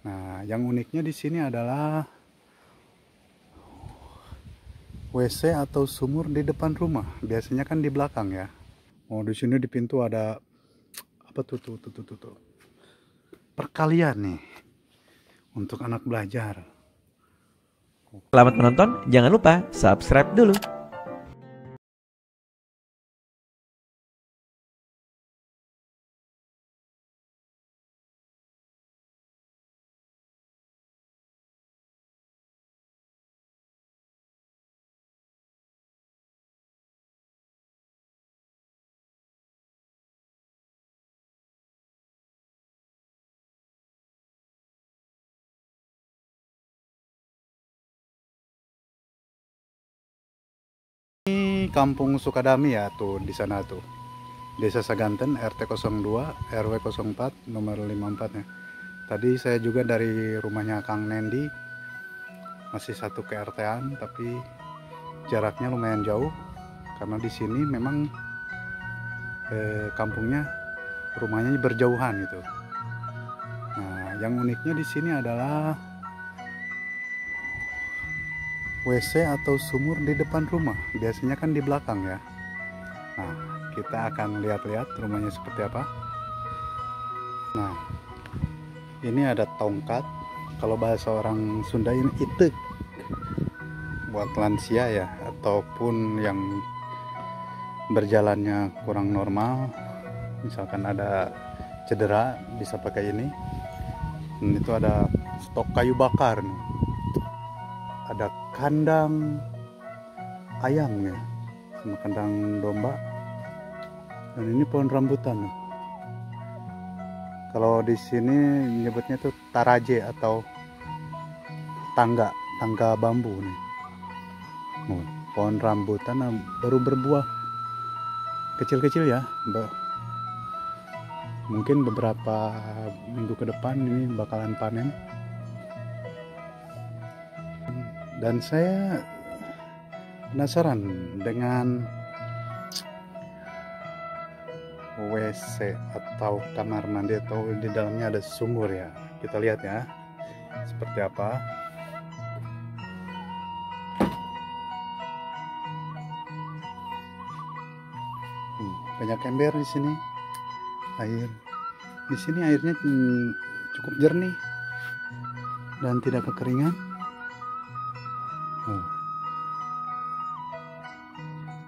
Nah, yang uniknya di sini adalah WC atau sumur di depan rumah. Biasanya kan di belakang ya. Oh, di sini di pintu ada apa tuh. Perkalian nih untuk anak belajar. Selamat menonton, jangan lupa subscribe dulu. Ini Kampung Sukadami ya tuh di sana tuh. Desa Saganten RT 02 RW 04 nomor 54 ya. Tadi saya juga dari rumahnya Kang Nendi, masih satu ke RT-an tapi jaraknya lumayan jauh karena di sini memang kampungnya rumahnya berjauhan gitu. Nah, yang uniknya di sini adalah WC atau sumur di depan rumah. Biasanya kan di belakang ya. Nah, kita akan lihat-lihat rumahnya seperti apa. Nah, ini ada tongkat. Kalau bahasa orang Sunda ini itek. Buat lansia ya, ataupun yang berjalannya kurang normal. Misalkan ada cedera, bisa pakai ini. Dan itu ada stok kayu bakar nih. Ada kandang ayam ya, sama kandang domba. Dan ini pohon rambutan. Kalau di sini menyebutnya tuh taraje atau tangga bambu nih. Pohon rambutan baru berbuah kecil-kecil ya. Mungkin beberapa minggu ke depan ini bakalan panen. Dan saya penasaran dengan WC atau kamar mandi atau di dalamnya ada sumur ya. Kita lihat ya seperti apa. Banyak ember di sini. Air di sini airnya cukup jernih dan tidak kekeringan.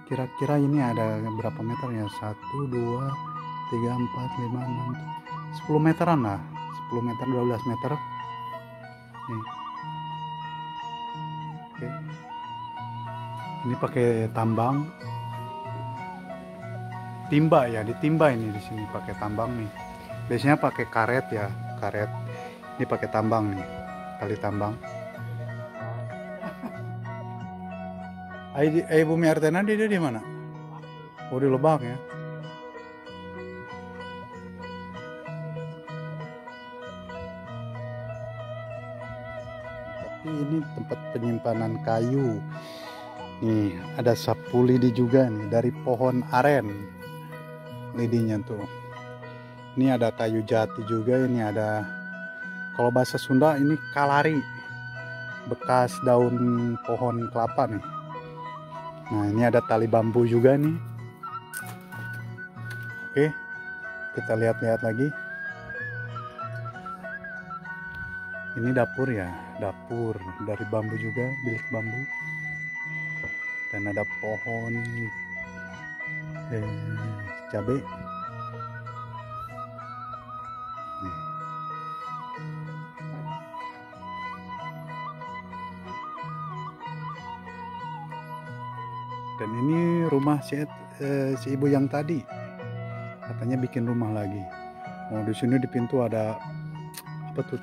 Kira-kira ini ada berapa meter ya? 1, 2, 3, 4, 5, 6, 10 meteran lah. 10 meter, 12 meter. Nih. Oke. Ini pakai tambang. Timba ya, ditimba ini di sini pakai tambang nih. Biasanya pakai karet ya, karet. Ini pakai tambang nih, kali tambang. Bumi Artena dia di mana? Oh, di Lebak ya. Tapi ini tempat penyimpanan kayu. Nih, ada sapu lidi juga nih dari pohon aren. Lidinya tuh. Ini ada kayu jati juga, ini ada, kalau bahasa Sunda ini kalari. Bekas daun pohon kelapa nih. Nah, ini ada tali bambu juga nih. Oke, kita lihat-lihat lagi. Ini dapur ya, dapur dari bambu juga, bilik bambu. Dan ada pohon cabai. Dan ini rumah si ibu yang tadi, katanya bikin rumah lagi. Oh, di sini di pintu ada apa tuh.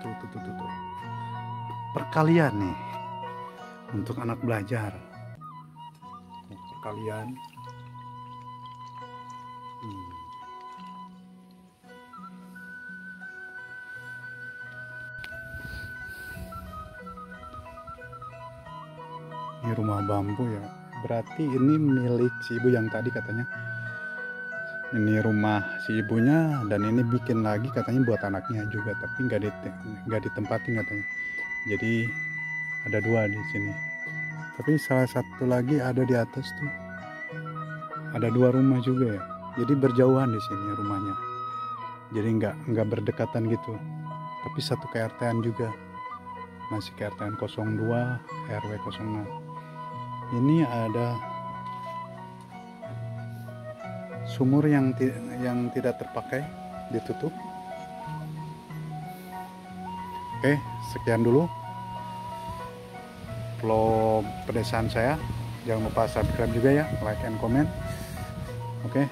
Perkalian nih untuk anak belajar. Perkalian. Ini rumah bambu ya. Berarti ini milik si ibu yang tadi katanya. Ini rumah si ibunya, dan ini bikin lagi katanya buat anaknya juga, tapi nggak ditempatin katanya. Jadi ada 2 di sini. Tapi salah satu lagi ada di atas tuh. Ada 2 rumah juga ya. Jadi berjauhan di sini rumahnya. Jadi nggak berdekatan gitu. Tapi satu KRT-an juga. Masih KRT-an 02, RW 06. Ini ada sumur yang tidak terpakai, ditutup. Oke, sekian dulu vlog pedesaan saya. Jangan lupa subscribe juga ya, like and comment. Oke.